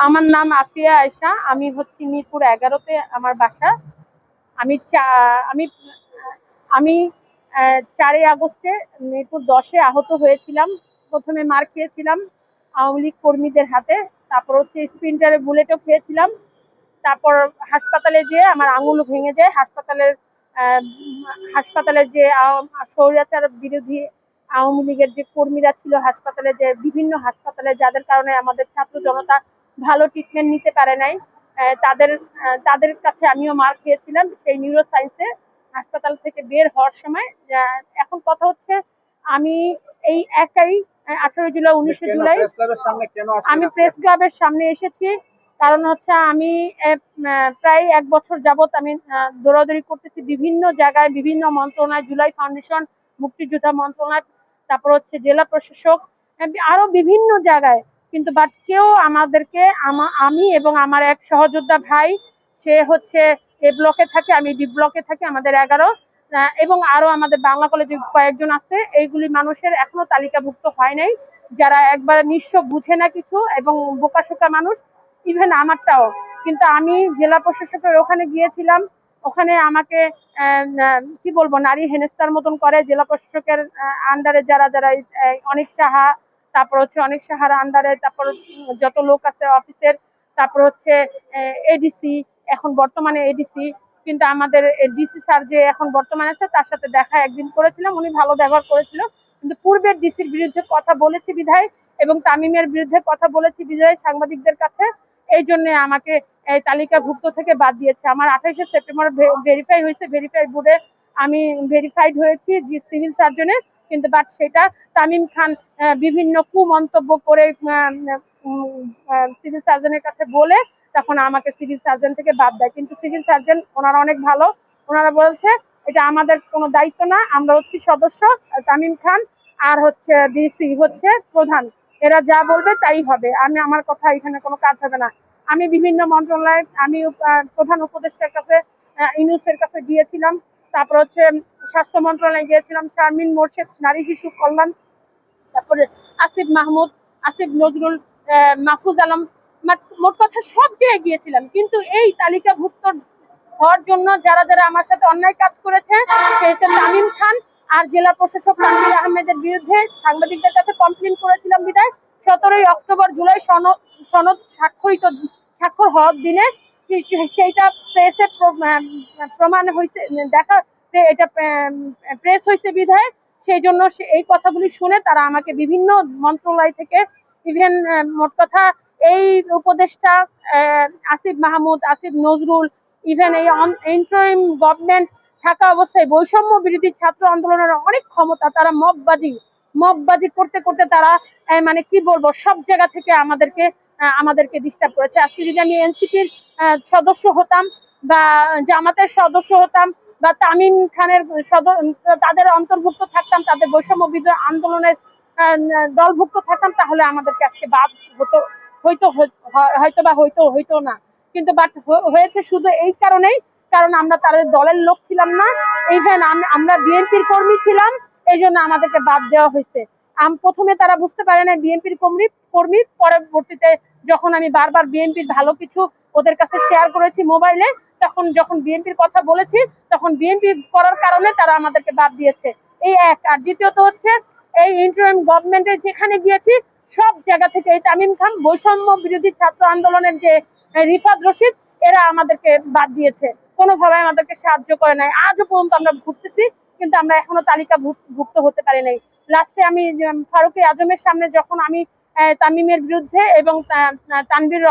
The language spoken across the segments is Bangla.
আমার নাম আফিয়া আয়েশা। আমি হচ্ছি মিরপুর 11-তে আমার বাসা। আমি আমি আমি 4ই আগস্টে মিরপুর 10-এ আহত হয়েছিলাম। প্রথমে মার খেয়েছিলাম আওয়ামী লীগ কর্মীদের হাতে, তারপর হচ্ছে স্প্রিন্টারে বুলেটও খেয়েছিলাম। তারপর হাসপাতালে যেয়ে আমার আঙুল ভেঙে যায়। হাসপাতালে যে স্বৈরাচার বিরোধী আওয়ামী লীগের যে কর্মীরা ছিল হাসপাতালে, যে বিভিন্ন হাসপাতালে যাদের কারণে আমাদের ছাত্র জনতা ভালো ট্রিটমেন্ট নিতে পারে নাই, তাদের তাদের কাছে আমিও মার খেয়েছিলাম সেই নিউরো সায়েন্সে হাসপাতাল থেকে বের হওয়ার সময়। এখন কথা হচ্ছে আমি এই একাই 18 জুলাই 19 জুলাই আমি প্রেস ক্লাবের সামনে এসেছি। কারণ হচ্ছে আমি প্রায় 1 বছর যাবত আমি দৌড়াদৌড়ি করতেছি বিভিন্ন জায়গায়, বিভিন্ন মন্ত্রণালয়, জুলাই ফাউন্ডেশন, মুক্তিযোদ্ধা মন্ত্রণালয়, তারপর হচ্ছে জেলা প্রশাসক, আরো বিভিন্ন জায়গায়। কিন্তু বাট কেউ আমাদেরকে আমি এবং আমার এক সহযোদ্ধা ভাই, সে হচ্ছে এ ব্লকে থাকে, আমি ডি ব্লকে থাকি, আমাদের 11 এবং আরো আমাদের বাংলা কলেজে কয়েকজন আছে। এইগুলি মানুষের এখনো তালিকাভুক্ত হয় নাই, যারা একবার নিঃস্ব, বুঝে না কিছু এবং বোকাশোকা মানুষ, ইভেন আমারটাও। কিন্তু আমি জেলা প্রশাসকের ওখানে গিয়েছিলাম, ওখানে আমাকে কি বলবো, নারী হেনস্থার মতন করে। জেলা প্রশাসকের আন্ডারে যারা যারা অনেক সাহা, তারপর হচ্ছে অনেক সাহার আন্ডারে তারপর যত লোক আছে অফিসের, তারপর হচ্ছে এডিসি, এখন বর্তমানে এডিসি। কিন্তু আমাদের ডিসি স্যার যে এখন বর্তমানে আছে, তার সাথে দেখা একদিন করেছিলাম, উনি ভালো ব্যবহার করেছিল। কিন্তু পূর্বের ডিসির বিরুদ্ধে কথা বলেছি বিধায় এবং তামিমের বিরুদ্ধে কথা বলেছি বিধায় সাংবাদিকদের কাছে, এই জন্য আমাকে এই তালিকাভুক্ত থেকে বাদ দিয়েছে। আমার 28শে সেপ্টেম্বর ভেরিফাই হয়েছে, ভেরিফাই বোর্ডে আমি ভেরিফাইড হয়েছি সিভিল সার্জনের। কিন্তু বাট সেটা তামিম খান বিভিন্ন কুমন্তব্য করে সিভিল সার্জনের কাছে বলে তখন আমাকে সিভিল সার্জন থেকে বাদ দেয়। কিন্তু সিভিল সার্জন ওনারা অনেক ভালো, ওনারা বলছে এটা আমাদের কোনো দায়িত্ব না, আমরা হচ্ছি সদস্য, তামিম খান আর হচ্ছে ডিসি হচ্ছে প্রধান, এরা যা বলবে তাই হবে, আমার কথা এখানে কোনো কাজ হবে না। আমি বিভিন্ন মন্ত্রণালয়ে, আমি প্রধান উপদেষ্টার কাছে, ইউনূসের কাছে গিয়েছিলাম, তারপর হচ্ছে স্বাস্থ্য মন্ত্রণালয়ে গিয়েছিলাম, শারমিন মোর্শেদ নারী শিশু কল্যাণ, তারপরে আসিফ মাহমুদ, আসিফ নজরুল, মাহফুজ আলম, মোট কথা সব জায়গায় গিয়েছিলাম। কিন্তু এই তালিকাভুক্ত হওয়ার জন্য যারা যারা আমার সাথে অন্যায় কাজ করেছে, সে হচ্ছে তামিম খান আর জেলা প্রশাসক তানভীর আহমেদের বিরুদ্ধে সাংবাদিকদের কাছে কমপ্লেন করেছিলাম বিদায় 17ই অক্টোবর জুলাই সনদ স্বাক্ষর হওয়ার দিনে সেইটা প্রেসে প্রমাণ হয়েছে, দেখা এটা প্রেস হয়েছে বিধায় সেই জন্য এই কথাগুলি শুনে তারা আমাকে বিভিন্ন মন্ত্রণালয় থেকে, ইভেন মোট কথা এই উপদেষ্টা আসিফ মাহমুদ, আসিফ নজরুল, ইভেন এই ইন্টারিম গভর্নমেন্ট থাকা অবস্থায় বৈষম্য বিরোধী ছাত্র আন্দোলনের অনেক ক্ষমতা, তারা মববাজি করতে করতে তারা মানে কি বলবো, সব জায়গা থেকে আমাদেরকে ডিস্টার্ব করেছে। আজকে যদি আমি এনসিপির সদস্য হতাম বা জামাতের সদস্য হতাম বা তামিম খানের তাদের অন্তর্ভুক্ত থাকতাম, তাদের বৈষম্য বিরোধী আন্দোলনের দলভুক্ত থাকতাম, তাহলে আমাদেরকে আজকে বাদ হইতো না। কিন্তু বাট হয়েছে শুধু এই কারণেই, কারণ আমরা তাদের দলের লোক ছিলাম না, ইভেন আমরা বিএনপির কর্মী ছিলাম, এই জন্য আমাদেরকে বাদ দেওয়া হয়েছে। প্রথমে তারা বুঝতে পারে না বিএনপির কর্মী, পরবর্তীতে যখন আমি বারবার বিএনপির ভালো কিছু ওদের কাছে শেয়ার করেছি মোবাইলে, তখন যখন বিএনপির কথা বলেছি, তখন বিএনপি করার কারণে তারা আমাদেরকে বাদ দিয়েছে। এই এক। আর দ্বিতীয়ত হচ্ছে এই ইন্টারিম গভর্নমেন্টে যেখানে গিয়েছি সব জায়গা থেকে এই তামিম খান, বৈষম্য বিরোধী ছাত্র আন্দোলনের যে রিফাত রশিদ, এরা আমাদেরকে বাদ দিয়েছে, কোনোভাবে আমাদেরকে সাহায্য করে নাই। আজও পর্যন্ত আমরা ঘুরতেছি, কিন্তু আমরা এখনো তালিকাভুক্ত হতে পারি নাই। লাস্টে আমি ফারুক আজমের সামনে যখন আমি তামিমের বিরুদ্ধে এবং তানভীর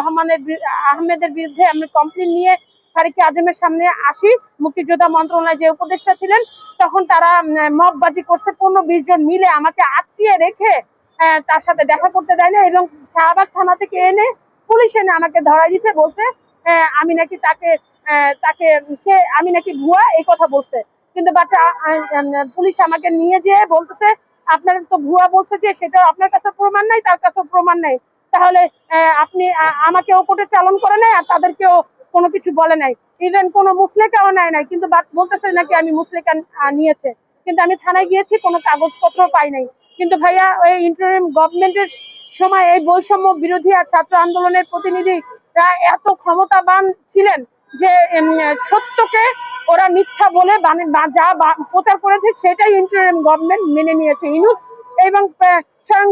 আহমেদের বিরুদ্ধে আমি কমপ্লেন নিয়ে ফারুক আজমের সামনে আসি, মুক্তিযোদ্ধা মন্ত্রণালয়ে যে উপদেষ্টা ছিলেন, তখন তারা মববাজি করছে, 15-20 জন মিলে আমাকে আটকিয়ে রেখে তার সাথে দেখা করতে দেয় না এবং শাহবাগ থানা থেকে এনে পুলিশ এনে আমাকে ধরাই দিতে বলছে আমি নাকি আমি নাকি ভুয়া, এই কথা বলছে। কিন্তু পুলিশ আমাকে নিয়ে যেয়ে বলতেছে আপনার তো ভুয়া বলছে, যে সেটা আপনার কাছে প্রমাণ নাই, তার কাছে প্রমাণ নাই, তাহলে আপনি আমাকেও কোর্টে চালান করে নাই আর তাদেরকেও কোনো কিছু বলে নাই, ইভেন কোনো মুসলেকাও নেয় নাই, কিন্তু বলতেছে নাকি আমি মুসলেকা নিয়েছে। কিন্তু আমি থানায় গিয়েছি, কোনো কাগজপত্র পাই নাই। কিন্তু ভাইয়া ওই ইন্টারিম গভর্নমেন্টের সময় এই বৈষম্য বিরোধী আর ছাত্র আন্দোলনের প্রতিনিধিরা এত ক্ষমতাবান ছিলেন যে সত্যকে ওরা মিথ্যা বলে যা প্রচার করেছে সেটাই ইন্টারিম গভর্নমেন্ট মেনে নিয়েছে। ইউনূস এবং স্বয়ং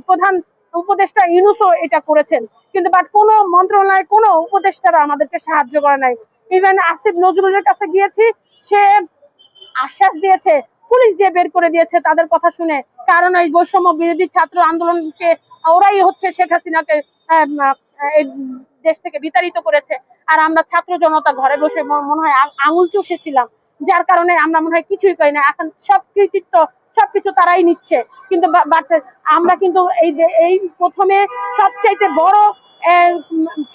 প্রধান উপদেষ্টা ইউনূসও এটা করেছেন, কিন্তু বাট কোনো মন্ত্রণালয়ের কোনো উপদেষ্টারা আমাদেরকে সাহায্য করে নাই। ইভেন আসিফ নজরুলের কাছে গিয়েছি, সে আশ্বাস দিয়েছে, পুলিশ দিয়ে বের করে দিয়েছে তাদের কথা শুনে, কারণ এই বৈষম্য বিরোধী ছাত্র আন্দোলনকে ওরাই হচ্ছে শেখ হাসিনাকে এই দেশ থেকে বিতাড়িত করেছে। আর আমরা ছাত্র জনতা ঘরে বসে মনে হয় আঙুল চষেছিলাম, যার কারণে আমরা মনে হয় কিছুই করি না। এখন সব কৃতিত্ব সবকিছু তারাই নিচ্ছে, কিন্তু বাট আমরা কিন্তু এই প্রথমে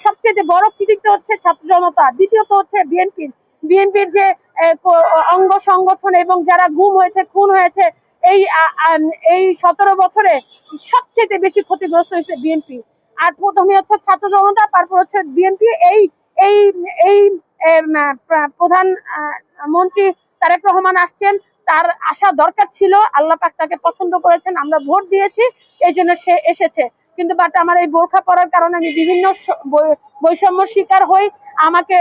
সবচাইতে বড় কৃতিত্ব হচ্ছে ছাত্র জনতা, দ্বিতীয়ত হচ্ছে বিএনপির যে অঙ্গ সংগঠন এবং যারা গুম হয়েছে, খুন হয়েছে, এই 17 বছরে সবচেয়ে বেশি ক্ষতিগ্রস্ত হয়েছে বিএনপি। আর প্রথমে হচ্ছে ছাত্র জনতা, তারপর হচ্ছে বিএনপি। এই এই এই প্রধান মন্ত্রী তারেক রহমান আসছেন, তার আসা দরকার ছিল, আল্লাহ পাক তাকে পছন্দ করেছেন, আমরা ভোট দিয়েছি, এই জন্য সে এসেছে। কিন্তু বাট আমার এই বোরখা পরার কারণে আমি বিভিন্ন বৈষম্য শিকার হই। আমাকে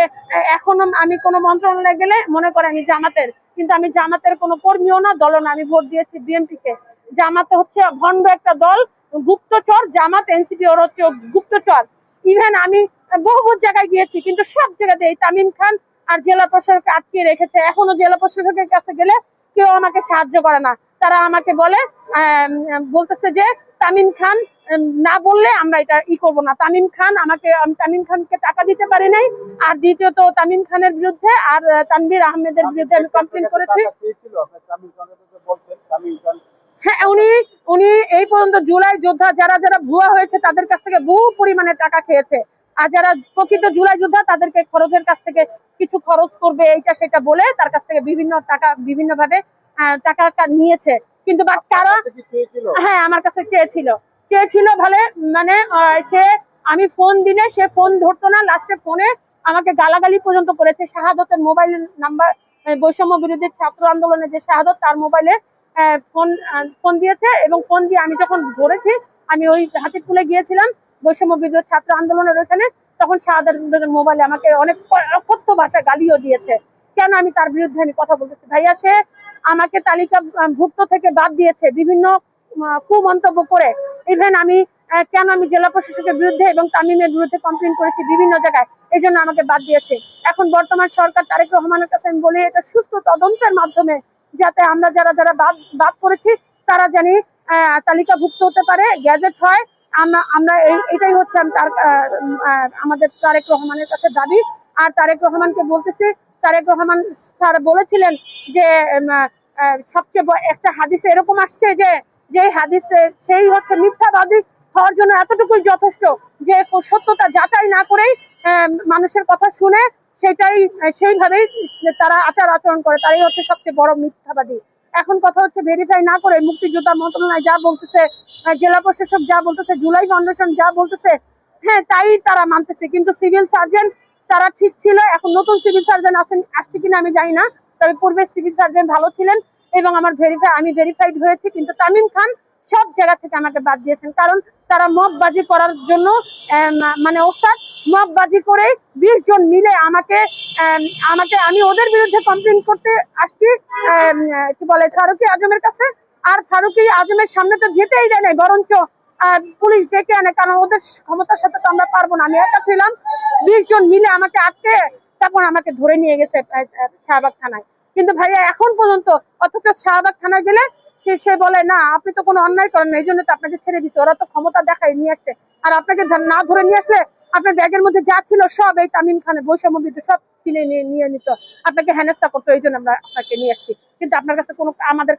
এখনো আমি কোনো মন্ত্রণালয়ে গেলে মনে করে আমি জামাতের, কিন্তু আমি জামাতের কোনো কর্মীও না, দলও না, আমি ভোট দিয়েছি বিএনপি কে। জামাত হচ্ছে ভণ্ড একটা দল, গুপ্তচর। জামাত এনসিপি ওর হচ্ছে গুপ্তচর। ইভেন আমি বহু জায়গায় গিয়েছি, কিন্তু সব জায়গাতে এই তামিম খান আর জেলা প্রশাসক আটকে রেখেছে। এখনো জেলা প্রশাসকের কাছে গেলে কেউ আমাকে সাহায্য করে না। তারা আমাকে বলতেছে যে তামিম খান না বললে আমরা এটা করবো না। আমি তামিম খানকে টাকা দিতে পারি নাই। আর দ্বিতীয়ত তামিম খানের বিরুদ্ধে আর তানভীর আহমেদের বিরুদ্ধে আমি কমপ্লেন করেছি। হ্যাঁ, উনি এই পর্যন্ত জুলাই যোদ্ধা যারা ভুয়া হয়েছে তাদের কাছ থেকে বহু পরিমাণে টাকা খেয়েছে। আর যারা প্রকৃত জুলাই যোদ্ধা তাদেরকে খরচের কাছ থেকে কিছু খরচ করবে এইটা সেটা বলে তার কাছ থেকে বিভিন্ন ভাবে টাকা নিয়েছে। কিন্তু হ্যাঁ, আমার কাছে চেয়েছিল ভালো, মানে আমি ফোন দিলে সে ফোন ধরতো না, লাস্টে ফোনে আমাকে গালাগালি পর্যন্ত করেছে। শাহাদতের মোবাইল নাম্বার, বৈষম্য বিরোধী ছাত্র আন্দোলনের যে শাহাদত, তার মোবাইলে ফোন দিয়েছে। এবং ফোন দিয়ে আমি যখন ধরেছি, আমি ওই হাতিরপুলে গিয়েছিলাম বৈষম্য বিরোধী ছাত্র আন্দোলনের ওখানে, তখন শাহাদাতের মোবাইলে আমাকে অনেক অকথ্য ভাষায় গালিও দিয়েছে। কেন আমি তার বিরুদ্ধে আমি কথা বলতেছি? ভাইয়া, সে আমাকে তালিকাভুক্ত থেকে বাদ দিয়েছে বিভিন্ন কুমন্তব্য করে। ইভেন আমি জেলা প্রশাসকের বিরুদ্ধে এবং তামিমের বিরুদ্ধে কমপ্লেন করেছি বিভিন্ন জায়গায়, এই জন্য আমাকে বাদ দিয়েছে। এখন বর্তমান সরকার তারেক রহমানের কাছে আমি বলি, এটা সুস্থ তদন্তের মাধ্যমে যাতে আমরা যারা বাদ করেছি তারা জানি তালিকাভুক্ত হতে পারে, গ্যাজেট হয়। আমরা এটাই হচ্ছে আমাদের তারেক রহমানের কাছে দাবি। আর তারেক রহমানকে বলতেছি, তারেক রহমান স্যার বলেছিলেন যে সবচেয়ে একটা হাদিসে এরকম আসছে যে হাদিসে সেই হচ্ছে মিথ্যাবাদী হওয়ার জন্য এতটুকুই যথেষ্ট যে সত্যতা যাচাই না করেই মানুষের কথা শুনে সেইভাবেই তারা আচরণ করে, তারাই হচ্ছে সবচেয়ে বড় মিথ্যাবাদী। এখন কথা হচ্ছে ভেরিফাই না করে মুক্তিযোদ্ধা মন্ত্রণালয় যা বলতেছে, জেলা প্রশাসক যা বলতেছে, জুলাই ফাউন্ডেশন যা বলতেছে, হ্যাঁ তাই তারা মানতেছে। কিন্তু সিভিল সার্জন তারা ঠিক ছিল, এখন নতুন সিভিল সার্জন আসছে কিনা আমি জানি না, তবে পূর্বে সিভিল সার্জন ভালো ছিলেন এবং আমি ভেরিফাইড হয়েছি। কিন্তু তামিম খান সব জায়গা থেকে আমাকে বাদ দিয়েছেন, কারণ তারা মববাজি করার জন্য মানে ওস্তাদ। মববাজি করে 20 জন মিলে আমি ওদের বিরুদ্ধে কমপ্লেন করতে আসছি কি বলে ফারুকি আজমের কাছে। আর ফারুকি আজমের সামনে তো যেতেই দেয় নাই, বরঞ্চ পুলিশ ডেকে আনে, কারণ ওদের ক্ষমতার সাথে তো আমরা পারবো না। আমি একা ছিলাম, 20 জন মিলে আমাকে আটকে তারপর আমাকে ধরে নিয়ে গেছে শাহবাগ থানায়। কিন্তু ভাইয়া এখন পর্যন্ত, অথচ শাহবাগ থানায় গেলে সে বলে না আপনি তো কোনো অন্যায় করেন না, এই জন্য তো আপনাকে ছেড়ে দিচ্ছে। ওরা তো ক্ষমতা দেখায় নিয়ে আসছে, আর আপনাকে না ধরে নিয়ে আসলে আপনার ব্যাগের মধ্যে যা ছিল সব এই তামিম খানের বৈষম্য বিরুদ্ধে সব ছিনে নিয়ে নিত, আপনাকে হেনস্থা করতো, এই জন্য আমরা আপনাকে নিয়ে আসছি। কিন্তু আপনার কাছে আমাদের